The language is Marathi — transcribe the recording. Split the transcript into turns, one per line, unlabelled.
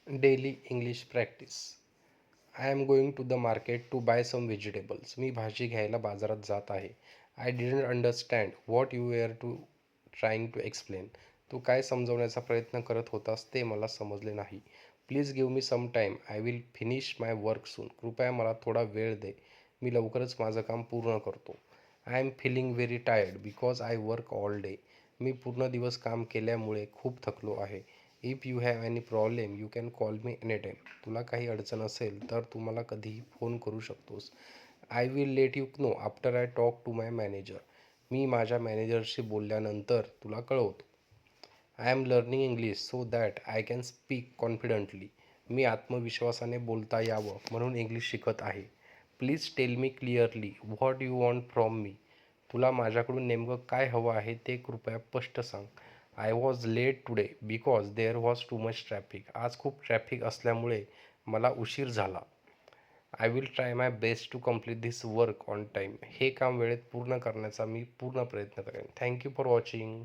Daily English practice. I am going to the market to buy some vegetables. मी भाजी घ्यायला बाजारात जात आहे. I didn't understand what you were trying to explain. तू काय समजवण्याचा प्रयत्न करत होतास ते मला समजले नाही. Please give me some time. I will finish my work soon. कृपया मला थोडा वेळ दे. मी लवकरच माझं काम पूर्ण करतो. I am feeling very tired because I work all day. मी पूर्ण दिवस काम केल्यामुळे खूप थकलो आहे. If you have any problem you can call me any time. तुला काही अडचण असेल तर तू मला कधीही फोन करू शकतोस. I will let you know after I talk to my manager. मी माझ्या मॅनेजरशी बोलल्यानंतर तुला कळवतो. I am learning English so that I can speak confidently. मी आत्मविश्वासाने बोलता यावं म्हणून इंग्लिश शिकत आहे. Please tell me clearly what you want from me. तुला माझ्याकडून नेमकं काय हवं आहे ते कृपया स्पष्ट सांग. I was late today because there was too much traffic. आज खूप ट्रॅफिक असल्यामुळे मला उशीर झाला. I will try my best to complete this work on time. हे काम वेळेत पूर्ण करण्याचा मी पूर्ण प्रयत्न करेन. Thank you for watching.